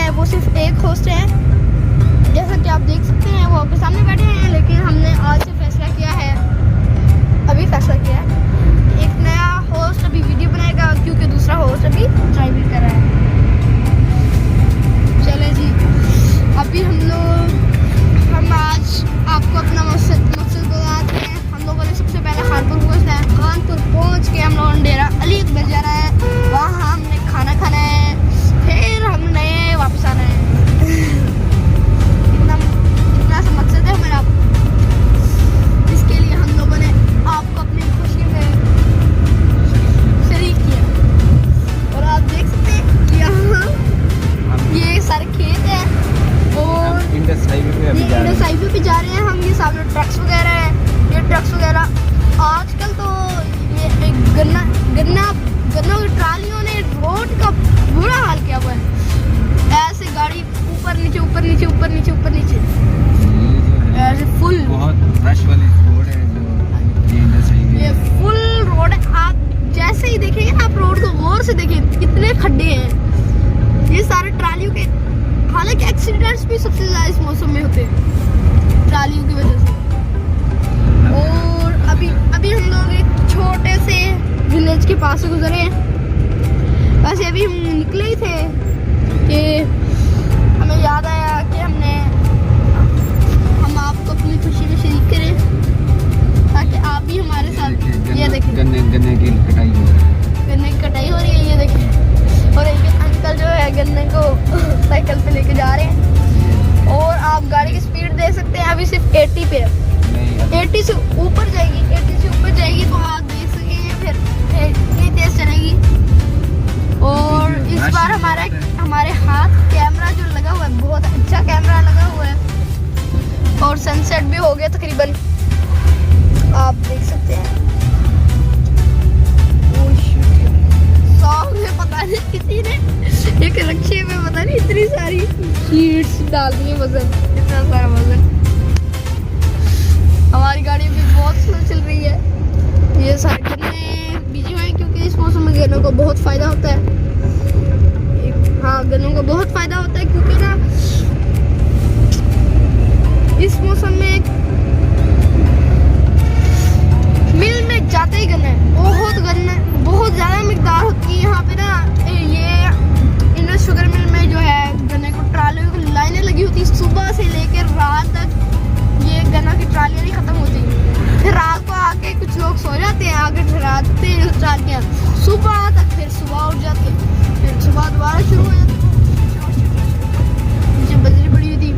हैं वो सिर्फ एक होस्ट है, जैसा कि आप देख सकते हैं वो आपके सामने बैठे हैं। लेकिन हमने आज से फैसला किया है, अभी फैसला किया है, एक नया होस्ट अभी वीडियो बनाएगा क्योंकि दूसरा होस्ट अभी ड्राइविंग कर रहा है। चले जी, अभी हम आज आपको अपना मकसद बताते हैं। हम लोगों ने सबसे पहले कानपुर पहुँचना है। कानपुर पहुँच के हम लोगों ने डेरा अली अकबर जाना है, वहाँ हमने खाना खाना है, फिर हमने वापस आना है। इतना सा मकसद है हमारा। इसके लिए हम लोगों ने आपको अपनी खुशी में शरीक किया। और आप देख सकते हैं कि यहाँ ये सारे खेत हैं और इंडस हाईवे पे जा रहे हैं हम। ये सामने ट्रक्स वगैरह हैं, ये ट्रक्स वगैरह। आजकल तो ये गन्ना की ट्रालियों ने रोड का बुरा हाल किया हुआ है। ऐसे गाड़ी ऊपर नीचे ऊपर नीचे ऊपर नीचे ऊपर नीचे ऐसे फुल बहुत रश वाली रोड है जो ये इंडस हाईवे। ये फुल रोड है। आप जैसे ही देखेंगे ना, आप रोड को गौर से देखिए कितने खड्डे हैं। ये सारे ट्रालियों के, हालांकि एक्सीडेंट्स भी सबसे ज्यादा इस मौसम में होते हैं ट्रालियों की वजह से। और अभी हम लोग एक छोटे से विलेज के पास से गुजरे हैं। वैसे अभी हम निकले ही थे कि हमें याद आया कि हम आपको अपनी खुशी में शरीक करें, ताकि आप भी हमारे साथ। ये देखें गन्ने की कटाई हो रही है, गन्ने की कटाई हो रही है, ये देखें। और एक अंकल जो है गन्ने को साइकिल पे लेके जा रहे हैं। और आप गाड़ी की स्पीड देख सकते हैं, अभी सिर्फ 80 पे है। 80 से ऊपर जाएगी, 80 से ऊपर जाएगी तो आप देख सकेंगे फिर इतनी तेज चलेगी। और इस बार हमारे हाथ कैमरा जो लगा हुआ है, बहुत अच्छा कैमरा लगा हुआ है। और सनसेट भी हो गया तकरीबन, आप देख सकते हैं। में पता नहीं किसी ने एक रक्शे में पता नहीं इतनी सारी शीट्स डाल दी है, वजन इतना सारा वजन। हमारी गाड़ी भी बहुत स्लो चल रही है। ये सारे गन्ने बीजे हुए हैं क्योंकि इस मौसम में गन्नों को बहुत फायदा होता है। हाँ, गन्नों को बहुत फायदा होता है क्योंकि ना इस मौसम में मिल में जाते ही गन्ने, बहुत ज़्यादा मिकदार होती है यहाँ पे ना। ये इंडस शुगर मिल में जो है गन्ने को ट्रालियों की लाइनें लगी होती है। सुबह से लेकर रात तक ये गन्ना की ट्रालियाँ नहीं ख़त्म होती। फिर रात को आके कुछ लोग सो जाते हैं, आगे ठहराते हैं ट्रालियाँ सुबह तक, फिर सुबह उठ जाते हैं, फिर सुबह दोबारा शुरू हो जाती है। नीचे बजरी पड़ी हुई थी।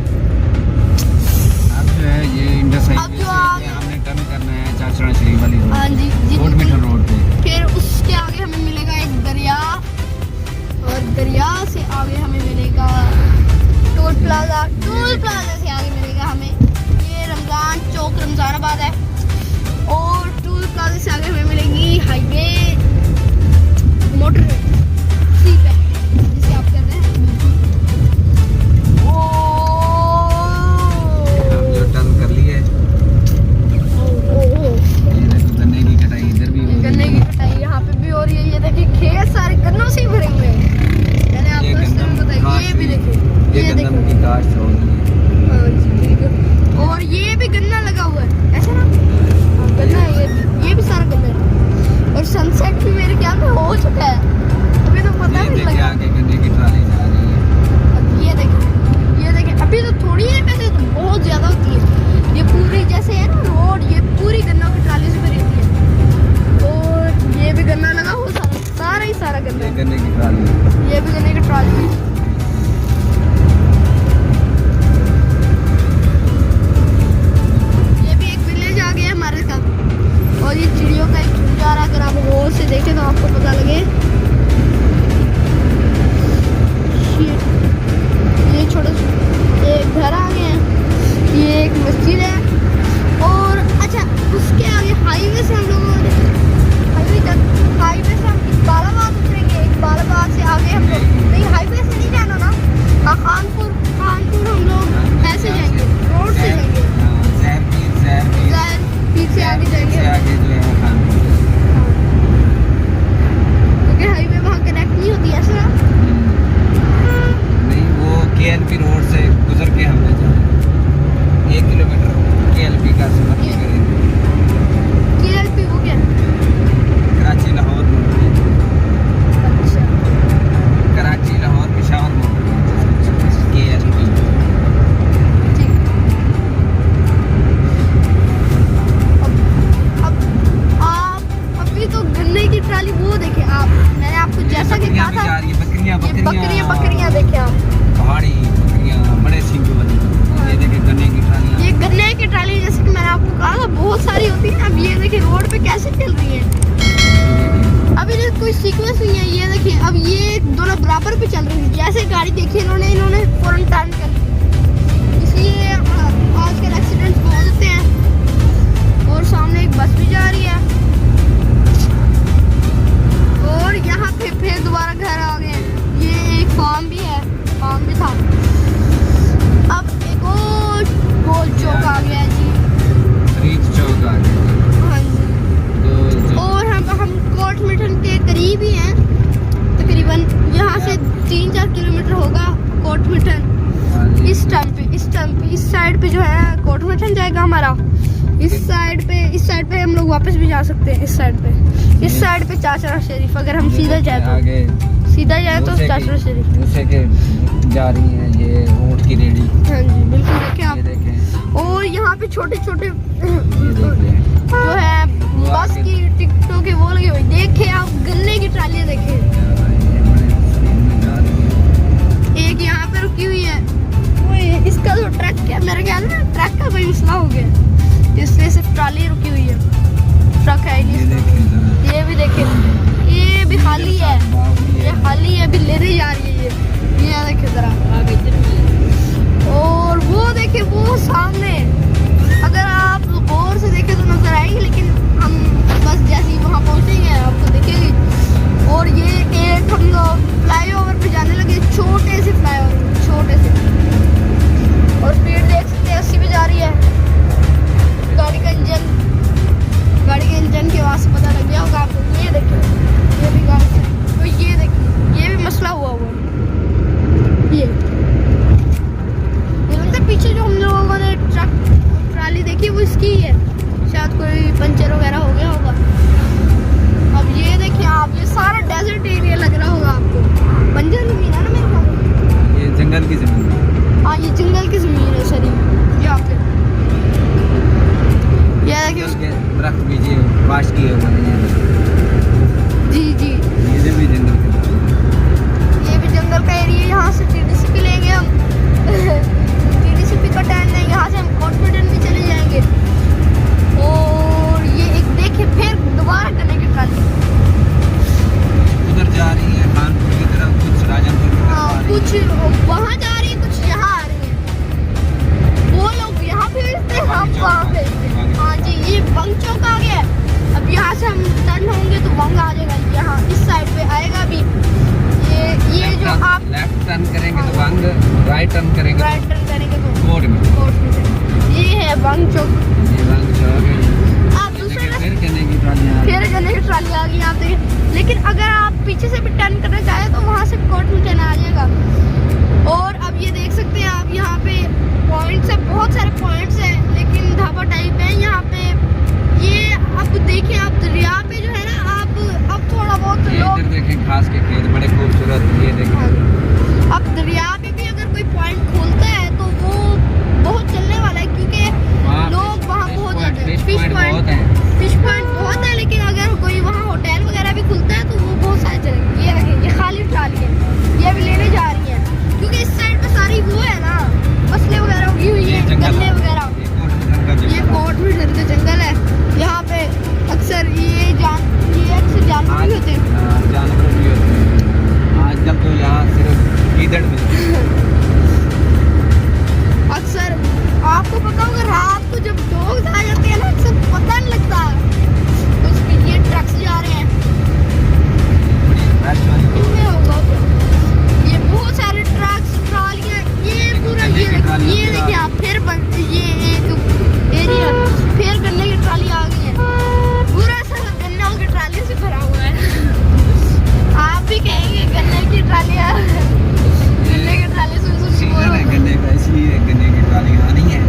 अब जो है ये इंडस हाईवे से हमने टर्न करना है चाचड़ा शरीफ वाली रोड। हाँ जी, कोट मीठर रोड पे। फिर उसके आगे हमें मिलेगा एक दरिया, और दरिया से आगे हमें मिलेगा टोल प्लाजा से आगे मिलेगा हमें ये रमज़ान चौक, रमज़ानाबाद है। और टोल प्लाजा से आगे हमें मिलेगी हाईवे मोटरवे, ठीक है, जिसे आप कहते हैं। हम जो टर्न कर लिए गन्ने की कटाई इधर भी हो रही है। गन्ने की कटाई यहाँ पे भी हो रही है। ये देखिए खेत सारे गन्नों से ही भरे हुए हैं। मैंने आपको इस तरह बताया, ये भी देखिए, ये गन्नम की काश्त हो रही है। हाँ जी बिल्कुल। और ये भी गन्ना लगा हुआ है, ऐसा ना, हाँ, गन्ना है, ये भी सारा गन्ना है। और सनसेट भी मेरे ख्याल में हो चुका है। अभी ये देखिए रोड पे कैसे चल रही है। अभी जो कोई सीक्वेंस नहीं है, ये देखिए अब ये दोनों बराबर पे चल रही है। जैसे गाड़ी देखी इन्होंने फौरन टर्न कर दी, इसलिए आजकल एक्सीडेंट्स बहुत होते हैं। और सामने एक बस भी जा रही है और यहाँ पे फिर दोबारा घर आ गए हैं। ये एक फार्म भी है, फार्म भी था। अब एक और गोल चौक आ गया जी, ब्रिज चौक आ गया। हाँ जी। और हम कोट मिठन के करीब ही हैं, तकरीबन यहाँ से 3-4 किलोमीटर होगा कोट मिठन। इस टाइम पे इस साइड पे जो है कोट मिठन जाएगा हमारा। इस साइड पे हम लोग वापस भी जा सकते हैं। इस साइड पे चाचरा शरीफ, अगर हम सीधा जाए तो चाचरा शरीफ दूसरे के जा रही हैं ये ऊँट की रेडी। हाँ जी बिल्कुल, देखें आप। ये देखें, और यहाँ पे छोटे छोटे ये देख लें। जो है बस की टिकटों के वो लगे हुए। देखे आप गन्ने की ट्रालियाँ देखें, एक यहाँ पे रुकी हुई है। ओए इसका तो ट्रक क्या, मेरे ख्याल में ट्रक का कोई मसला हो गया, इसलिए सिर्फ ट्राली रुकी हुई है, ट्रक है नहीं इसका। ये भी देखे, ये भी खाली है, ये खाली है, अभी लेने जा रही है ये देखे जरा। और वो देखे वो सामने, अगर आप गौर से देखे तो नजर आएगी, लेकिन हम बस जैसे ही वहाँ पहुँचेंगे आपको दिखेगी। और ये एक हम लोग फ्लाईओवर पे जाने लगे, छोटे से फ्लाईओवर, छोटे से। और स्पीड देख सकते हैं 80 पे जा रही है। गाड़ी के इंजन की आवाज़ से पता लग गया होगा आपको। ये देखिए, ये भी गाड़ी से, तो ये देखिए ये भी मसला हुआ ये लगता है पीछे जो हम लोगों ने ट्रक ट्राली देखी वो इसकी ही है, शायद कोई पंचर वगैरह हो गया होगा। अब ये देखिए आप, ये सारा डेजर्ट एरिया लग रहा होगा आपको, बंजर जमीन है ना मेरे ख्याल में। ये जंगल की जमीन है। हाँ ये जंगल की जमीन है सर, यहाँ पे ये देखिए दरख्त भी जी बाश किए हुए हैं। जी ये भी जंगल का, ये भी जंगल का एरिया। यहाँ से टीडीसीपी लेंगे हम टीडीसीपी का टर्न है, यहाँ से हम कोट मिठन भी चले जाएंगे। और ये एक देखिए फिर दोबारा करने की ट्राली उधर जा रही है कानपुर की तरफ, कुछ राजनपुर की तरफ आ रही कुछ वहाँ जा रही है, कुछ यहाँ आ रही है। वो लोग यहाँ भेजते हैं, हम वहाँ भेजते हैं। हाँ जी, ये बंग चौक आ गया। अब यहाँ से हम टर्न होंगे तो बंग आ जाएगा, यहाँ इस साइड पे आएगा भी। ये जो आप लेफ्ट टर्न करेंगे तो बंग, राइट टर्न करेंगे राइट टर्न करेंगे तो कोट में। ये है बंग चौक। ये बंग चौक है। आप दूसरे फिर कहने की ट्रालियाँ आ रही हैं। फिर गन्ने की ट्राली आ गई यहाँ पे। लेकिन अगर आप पीछे से भी टर्न करना चाहें तो वहाँ से कोट मिठन आ जाएगा। और अब ये देख सकते हैं आप, यहाँ पे पॉइंट्स है, बहुत सारे पॉइंट्स हैं, लेकिन ढाबा टाइप है यहाँ पे। ये अब देखिए आप दरिया पे जो है ना, आप अब थोड़ा बहुत ये लोग इधर देखें, घास के खेत बड़े खूबसूरत। ये देखें, अब दरिया पे भी अगर कोई पॉइंट खोलता है तो वो बहुत चलने वाला है, क्योंकि लोग वहाँ बहुत जाते हैं। फिश पॉइंट बहुत है, लेकिन अगर कोई वहाँ होटल वगैरह भी खुलता है तो वो बहुत सारे चलेंगे। ये देखिए, ये खाली ट्राली है, ये भी लेने जा रही है, क्योंकि इस साइड पे सारी वो है ना, फसलें वगैरह उगी हुई है, गन्ने वगैरह। ये कोट मिठन का जंगल है, यहाँ पे अक्सर ये अक्सर जानवर भी होते हैं। जानवर भी होते हैं। आजकल तो यहाँ सिर्फ गीदड़ मिलते हैं। अक्सर आपको पता होगा, रात को जब डॉग्स आ जाते हैं ना, अक्सर पता नहीं लगता कुछ भी। ये ट्रक्स जा रहे हैं, इनमें होगा ये बहुत सारे ट्रक्स, ट्रालियाँ, ये पूरा ये देखिए आप, फिर ये एक एरिया, फिर गन्ने की ट्राली आ गई है, पूरा सा गन्नों की ट्राली से भरा हुआ है। आप भी कहेंगे गन्ने की ट्रालियाँ, गन्ने की ट्राली से गन्ने का, इसलिए गन्ने की ट्राली आनी है।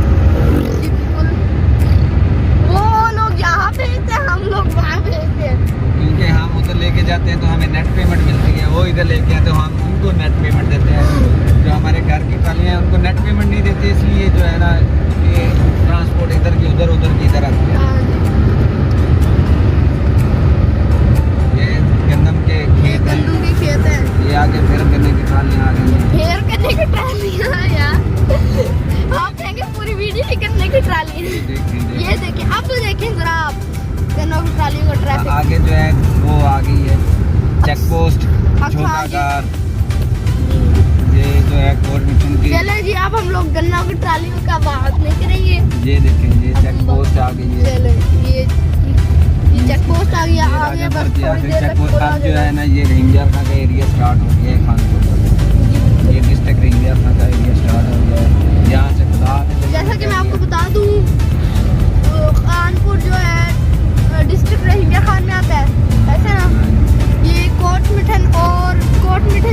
वो लोग यहाँ भेजते हैं, हम लोग वहाँ भेजते हैं, क्योंकि हम उधर लेके जाते हैं तो हमें नेट पेमेंट मिलती है, वो इधर लेके आते हैं तो हम उनको नेट पेमेंट देते हैं। जो हमारे घर की ट्रालियाँ हैं उनको नेट पेमेंट नहीं देते, इसलिए जो है ना ये ट्रांसपोर्ट इधर की उधर, उधर की इधर आती है। ये गंदम के खेत हैं, गन्नों के खेत हैं। ये आगे फिर गन्ने की ट्रालियाँ आ गई हैं। फिर गन्ने की ट्रालियाँ यार, आप कहेंगे पूरी वीडियो ही गन्ने की ट्राली है। देखें, ये देखिए, अब तो देखें जरा आप, ट्रालियों का ट्रैफिक। आगे जो है वो आ गई है चेक पोस्ट छोटागार, ये जो है कोर्ट मिशन की। चले जी अब हम लोग गन्ना की ट्रालियों का बात नहीं करेंगे। ये देखें ये चेक पोस्ट आ गई है। चले ये चेक पोस्ट आ गया, आगे बस थोड़ी देर चेक तक पोस्ट पूरा अब हो जो है जाएगा। ना ये रेंजर का एरिया स्टार्ट हो गया है खानपुर। ये डिस्ट्रिक्ट रेंजर का एरिया स्टार्ट हो गया है यहाँ से खुदा। जैसा कि मैं आपको बता दूं कानपुर जो है डिस्ट्रिक्ट रहीमिया खान में आता है, ऐसा ना। ये कोट मिठन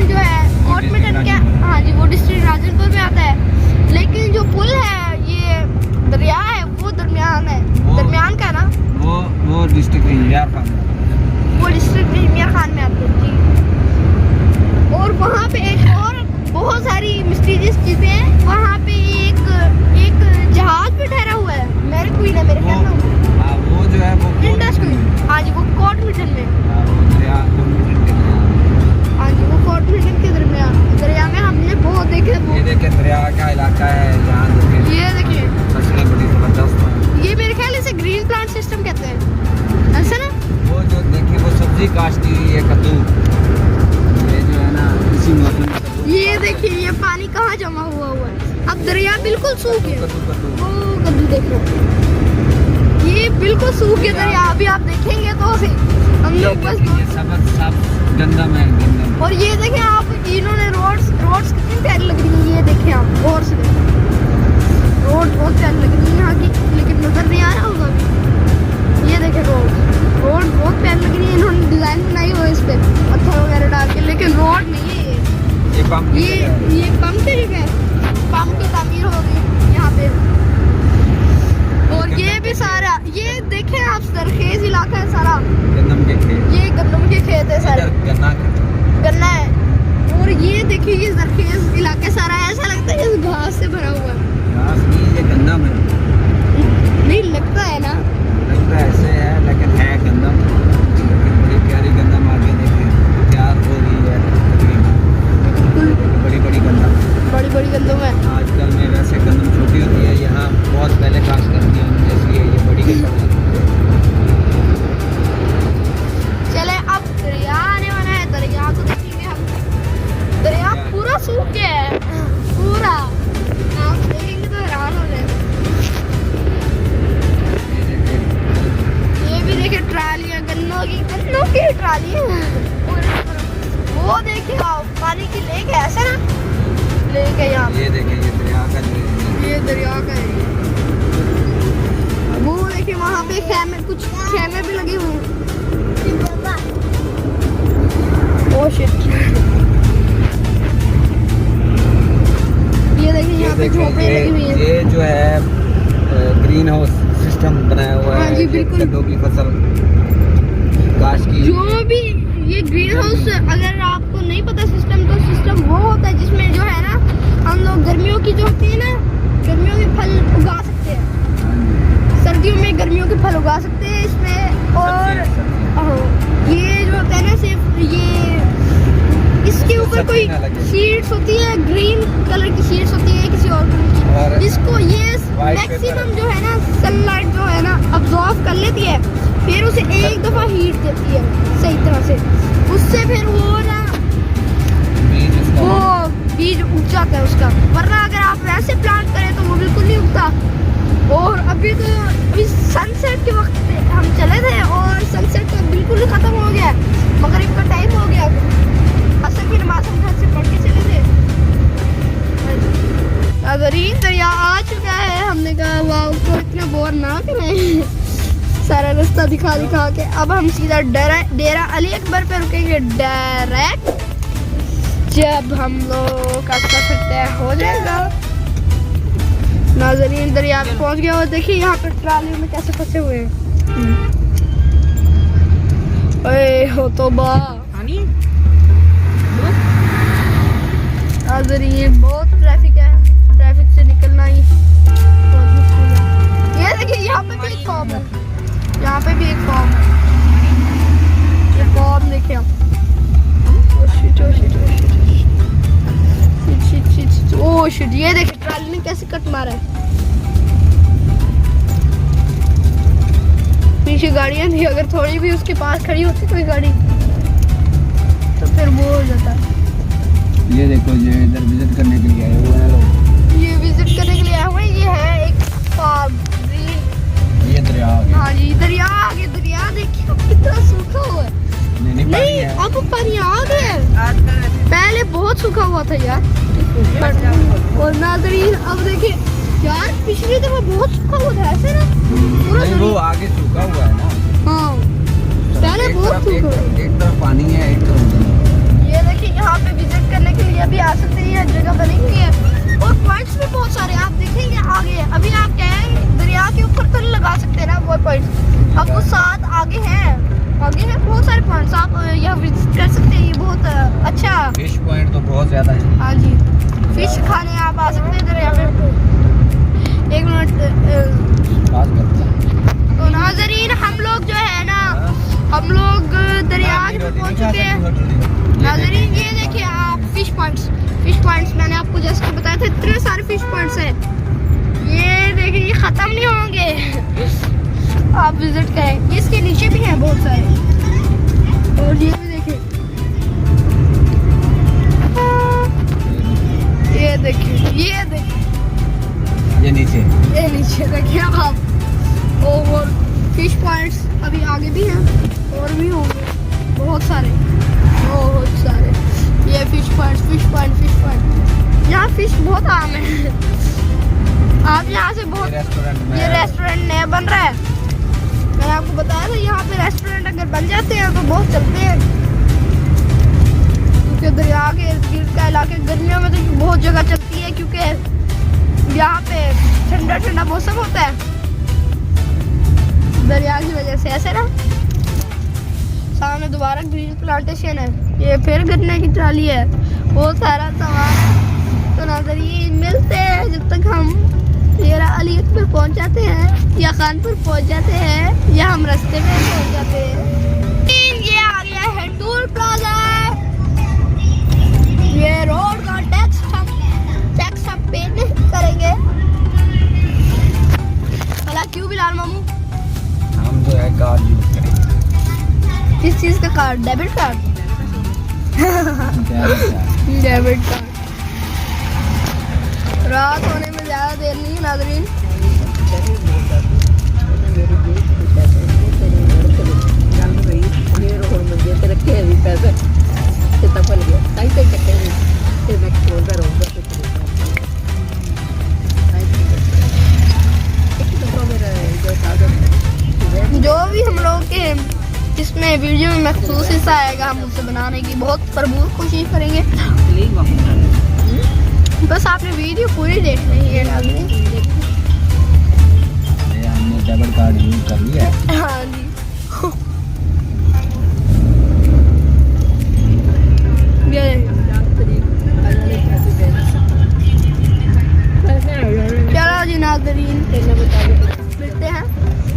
जो है कोट मिठन क्या, हाँ जी वो डिस्ट्रिक्ट राजनपुर में आता है। लेकिन जो पुल है ये दरिया है वो दरमियान है, दरमियान का ना वो डिस्ट्रिक्ट रेंजर खान, वो डिस्ट्रिक्ट रहीमिया खान में आता है जी। और वहाँ पे एक और बहुत सारी मिस्टीरियस चीजें हैं। वहाँ पे एक जहाज भी ठहरा हुआ है, मेरे क्वीन है मेरे ख्याल में वो जो है वो इंडस क्वीन। हाँ जी वो कोट मिठन में, हाँ, वो दरिया हाँ जी वो कोट मिठन के दरिया में हमने बहुत देखे वो। ये देखिए दरिया का इलाका है यहाँ देखिए। ये देखिए फसलें बड़ी जबरदस्त हैं। ये मेरे ख्याल से ग्रीन प्लांट सिस्टम कहते हैं, ऐसा ना। वो जो देखिए वो सब्जी काश्त की हुई है कद्दू, ये जो है ना इसी मौसम में ये देखिए ये पानी कहाँ जमा हुआ है। अब दरिया बिल्कुल सूख गया। कद्दू वो कद्दू देखो ये बिल्कुल सूख गया दरिया। अभी आप देखेंगे तो सही हम लोग बस। ये सब गंदम है गंदम। और ये देखें आप इन्होंने रोड्स कितनी प्यारी लग रही है। ये देखें आप गौर से देखें, रोड बहुत प्यारी लग रही है यहाँ की, लेकिन नजर नहीं आ रहा होगा अभी। ये देखें रोड बहुत प्यारी लग रही है। इन्होंने डिजाइन बनाई हुई है इस पे पत्थर वगैरह डाल के, लेकिन रोड नहीं है ये पंप ये पंप की जगह है। पंप की तामीर होगी यहाँ पे। और ये भी सारा ये देखें आप सरखेज इलाका है सारा, गंदम के खेत, ये गन्नों के खेत है सारे, गन्ना है। और ये देखिए ये सरखेज इलाका सारा, ऐसा लगता है इस घास से भरा हुआ है। घास नहीं ये गंदम है, नहीं लगता है ना, लगता है ऐसे है लेकिन है गंदम। लेकिन बड़ी प्यारी गंदम आगे देखिए तैयार हो गई है तकरीबन। बड़ी गंदम, बड़ी गंदम है। आजकल में वैसे गंदम छोटी होती है, यहाँ बहुत पहले काश करती है इसलिए ये बड़ी गंदम है। चले अब दरिया आने वाला है, दरिया को देखेंगे हम। दरिया पूरा सूख गया है पूरा, आप देखेंगे तो हैरान हो जाएंगे। ये भी देखिए ट्रालियां गन्नों की ट्रालियां। वो देखिए आप पानी की लेक है, ऐसा ना लेक है यहाँ। ये देखिए ये दरिया का ये दरिया का है। वो देखिए वहाँ पे कुछ खेमे भी लगे हुए हैं। Oh shit. ये देखिए यहाँ पे झोपड़ियाँ लगी हुई हैं। ये जो है ग्रीन हाउस सिस्टम बनाया हुआ है। हाँ जी, बिल्कुल। कद्दू की फसल काश की। जो भी ये ग्रीन हाउस, अगर आपको नहीं पता सिस्टम, तो सिस्टम वो होता है जिसमें जो है ना हम लोग गर्मियों की जो होती है ना, गर्मियों के फल उगा सकते हैं। सर्दियों में गर्मियों के फल उगा सकते हैं इसमें। और ये जो होता है ना सिर्फ ये इसके ऊपर कोई शीट्स होती है, ग्रीन कलर की शीट्स होती है किसी और कलर की, जिसको ये मैक्सिमम जो है ना सनलाइट जो है ना अब्जॉर्ब कर लेती है, फिर उसे एक दफा हीट देती है सही तरह से, उससे फिर वो ना वो बीज उग जाता है उसका। वरना अगर आप वैसे प्लांट करें तो वो बिल्कुल नहीं उगता। और अभी सनसेट के वक्त हम चले थे और सनसेट तो बिल्कुल ही खत्म हो गया, मगरिब का टाइम हो गया, असर की नमाज हम घर से पढ़ के चले थे। अगरीन दरिया आ चुका है, हमने कहा वाह उसको इतना बोर ना करें सारा रास्ता दिखा के। अब हम सीधा डेरा अली अकबर पे रुकेंगे डायरेक्ट, जब हम लोग का सफर तय हो जाएगा। नाज़रीन दरिया में पहुंच गया और देखिए यहाँ पे ट्राली में कैसे फंसे हुए हैं। ओए हो तो बा नाज़रीन बहुत ट्रैफिक है, ट्रैफिक से निकलना ही बहुत मुश्किल है। ये देखिए यहाँ पे भी एक फॉर्म है, यहाँ पे भी एक फॉर्म है, ये फॉर्म देखिए आप। ओह शिट, ये देखिए ट्राली ने कैसे कट मारा है। पीछे गाड़ियाँ थी, अगर थोड़ी भी उसके पास खड़ी होती कोई गाड़ी तो फिर वो हो जाता। ये देखो, ये इधर विजिट करने के लिए आए हुए हैं लोग। ये विजिट करने के लिए आए हुए हैं। ये है एक फार्म। ये दरिया आ गया। हाँ जी, दरिया आगे। दरिया देखिए कितना सूखा हुआ है। नहीं, अब पानी आ गया है। पहले बहुत सूखा हुआ था यार। और नाज़रीन अब देखिए यार, पिछली दफा बहुत सूखा हुआ था ऐसे ना पूरा। नहीं, वो आगे सूखा हुआ है ना। हाँ, पहले बहुत सूखा हुआ। एक तरफ पानी है, एक तरफ। ये देखिए यहाँ पे विजिट करने के लिए अभी आ सकते हैं, जगह बनी हुई है और पॉइंट्स भी बहुत सारे आप देखेंगे आगे। अभी आप क्या है, दरिया के ऊपर तो लगा सकते हैं ना वो पॉइंट्स। अब वो 7 आगे हैं बहुत सारे पॉइंट्स। आप यहाँ विजिट कर सकते हैं। ये बहुत अच्छा फिश पॉइंट तो बहुत ज्यादा है। हाँ जी, फिश खाने आप आ सकते हैं दरिया में। 1 मिनट बात करते हैं। तो नाज़रीन हम लोग जो है ना, हम लोग दरिया में पहुँच चुके हैं। नाज़रीन ये देखिए आप फिश पॉइंट्स मैंने आपको जैसे बताया था, इतने सारे फिश पॉइंट्स हैं। ये देखिए, ये ख़त्म नहीं होंगे। आप विजिट करें। इसके नीचे भी हैं बहुत सारे। और ये भी देखिए, ये देखिए ये नीचे देखिए आप। और फिश पॉइंट्स अभी आगे भी हैं और भी होंगे बहुत सारे। ये फिश पॉइंट यहाँ फिश बहुत आम है। आप यहाँ से बहुत ये रेस्टोरेंट नया बन रहा है। मैंने आपको बताया था यहाँ पे रेस्टोरेंट अगर बन जाते हैं तो बहुत चलते हैं, क्योंकि दरिया के इर्द गिर्द का इलाके गर्मियों में तो बहुत जगह चलती है, क्योंकि यहाँ पे ठंडा ठंडा मौसम होता है दरिया की वजह से। ऐसे ना सामने दोबारा ग्रीन प्लांटेशन है। ये फिर गन्ने की ट्राली है, बहुत सारा सामान। तो नाज़रीन मिलते हैं जब तक हम तेरा अली अकबर पहुंच जाते हैं या कानपुर पहुंच जाते हैं या हम रास्ते में पहुंच जाते हैं। ये आ गया है टोल प्लाजा। ये रोड का टैक्स हम पे नहीं करेंगे। भला क्यों बिलाल मामू? हम जो है कार्ड यूज करेंगे। किस चीज़ का card? Debit card. Debit card. रात होने में ज़्यादा देर नहीं है नाज़रीन। जो भी हम लोग के जिसमें वीडियो में महसूस हिस्सा आएगा, हम उसे बनाने की बहुत भरपूर कोशिश करेंगे। बस आपने वीडियो पूरी देखनी है। हमने डेबिट कार्ड यूज कर लिया है। हाँ जी। चलो जी नाज़रीन, मिलते हैं।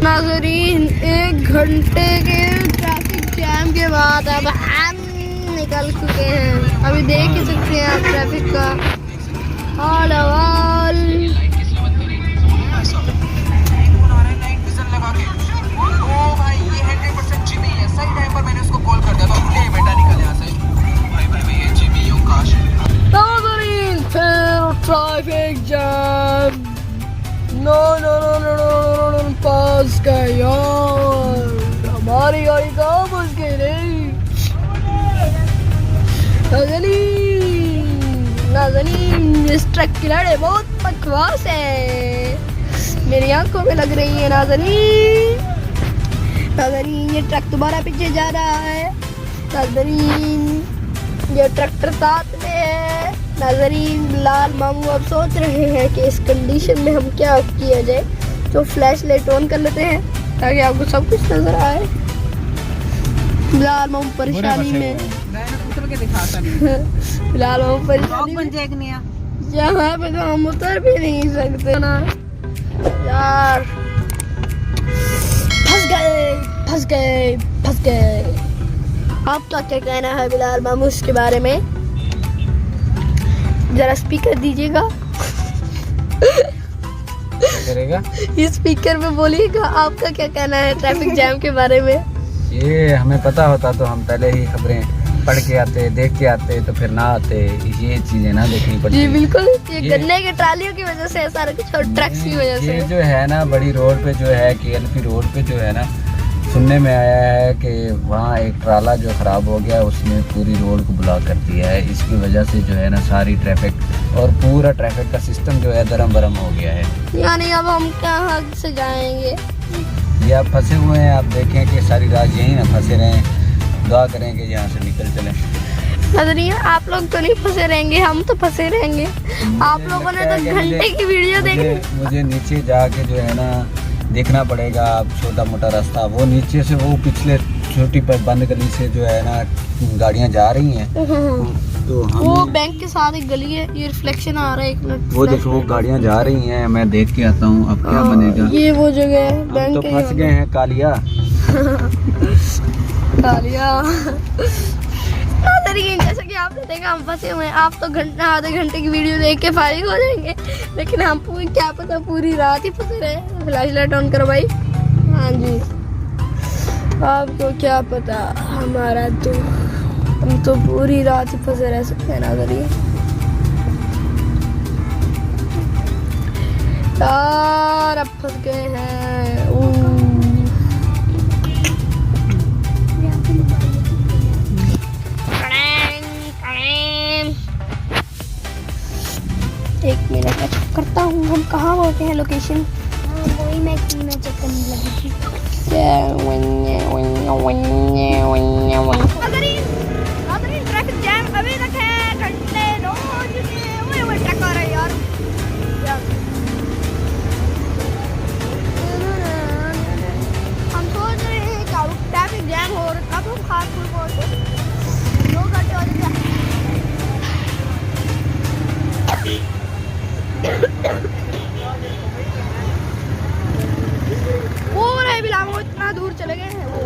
नाज़रीन 1 घंटे के ट्रैफिक जैम के बाद अब हम निकल चुके हैं। अभी देख ही सकते हैं आप ट्रैफिक का हाल हवाल। Traffic jam. नो पास गए यार, हमारी गाड़ी कहाँ पहुँच गई नाज़रीन इस ट्रक की लड़े बहुत बकवास है, मेरी आंखों में लग रही है। नाज़रीन ये ट्रक तुम्हारा पीछे जा रहा है। नाज़रीन ये ट्रैक्टर साथ में है। नाज़रीन लाल मामू अब सोच रहे हैं कि इस कंडीशन में हम क्या किया जाए, तो फ्लैश लाइट ऑन कर लेते हैं ताकि आपको सब कुछ नजर आए। लाल मामू परेशानी में लाल मामू परेशानी में, यहाँ पे तो हम उतर भी नहीं सकते ना यार। फंस गए। आपका क्या कहना है बिलाल मामू इसके बारे में? जरा स्पीकर दीजिएगा। करेगा? इस स्पीकर में बोलिएगा, आपका क्या कहना है ट्रैफिक जैम के बारे में? ये हमें पता होता तो हम पहले ही खबरें पढ़ के आते, देख के आते, तो फिर ना आते। ये चीजें ना देखनी पड़ती। जी बिल्कुल, ये गन्ने के ट्रालियों की वजह से, सारा कुछ और ट्रक्स की वजह से। ये जो है ना बड़ी रोड पे जो है, KLP रोड पे जो है ना, सुनने में आया है कि वहाँ एक ट्राला जो ख़राब हो गया, उसने पूरी रोड को ब्लॉक कर दिया है। इसकी वजह से जो है ना सारी ट्रैफिक और पूरा ट्रैफिक का सिस्टम जो है दरम बरम हो गया है। यानी अब हम कहाँ से जाएंगे? ये आप फंसे हुए हैं, आप देखें कि सारी रात यहीं ना फंसे रहें। दुआ करें कि यहाँ से निकल चलें। नजरिया, आप लोग तो नहीं फंसे रहेंगे, हम तो फंसे रहेंगे। आप लोगों ने तो घंटे की वीडियो देखी। मुझे नीचे जाके जो है ना देखना पड़ेगा। अब छोटा मोटा रास्ता वो नीचे से, वो पिछले छोटी पर बंद गली से जो है ना गाड़ियाँ जा रही हैं। तो हम वो बैंक के साथ एक गली है, ये रिफ्लेक्शन आ रहा है, 1 मिनट। वो देखो वो गाड़ियाँ जा रही हैं, मैं देख के आता हूँ अब क्या बनेगा। ये वो जगह है हम बैंक तो के। फंस गए हैं कालिया। जैसा कि आपने देखा हम फंसे हुए हैं। आप तो आधे घंटे की वीडियो देख के फारिग हो जाएंगे, लेकिन हम क्या पता पूरी रात ही फंसे रहे। फ्लैश लाइट ऑन करो भाई। हाँ जी, आपको क्या पता, हमारा तो, हम तो पूरी रात ही फंसे रह सकते हैं। ना करिए यार, अब फंस गए हैं। एक मिनट मैं चेक करता हूँ हम कहाँ होते हैं लोकेशन। वही मैं चेक करने लगी थी। ट्रैफिक जैम अभी तक है, घंटे 2 चुके हुए चेक कर रहे हैं यार। हम सोच रहे हैं क्या ट्रैफिक जैम हो रहा, अब हम खास फुल पहुंचे 2 घंटे हो गए। वो रहे बिलाम, वो इतना दूर चले गए हैं वो।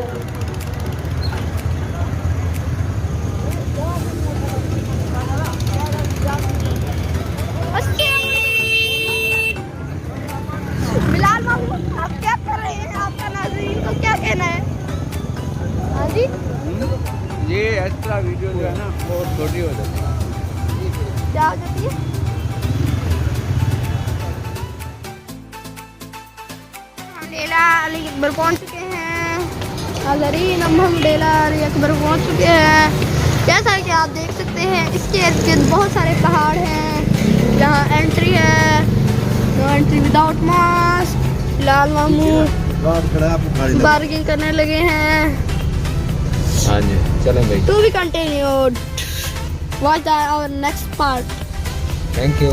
बिलाल मामू, आप क्या कर रहे हैं? आपका नाज़रीन को क्या कहना है? हाँ जी, ये एक्स्ट्रा वीडियो जो है ना बहुत छोटी हो जाती है। क्या हो जाती है? डेला अली अकबर पहुंच चुके हैं। नाज़रीन, हम डेला अली अकबर पहुंच चुके हैं। जैसा कि आप देख सकते हैं, इसके इर्द गिर्द बहुत सारे पहाड़ हैं। यहाँ एंट्री है, एंट्री विदाउट मास्क। लाल मामू बार्गिंग करने लगे हैं। हाँ जी, चलें भाई। To be continued, watch our next part. Thank you.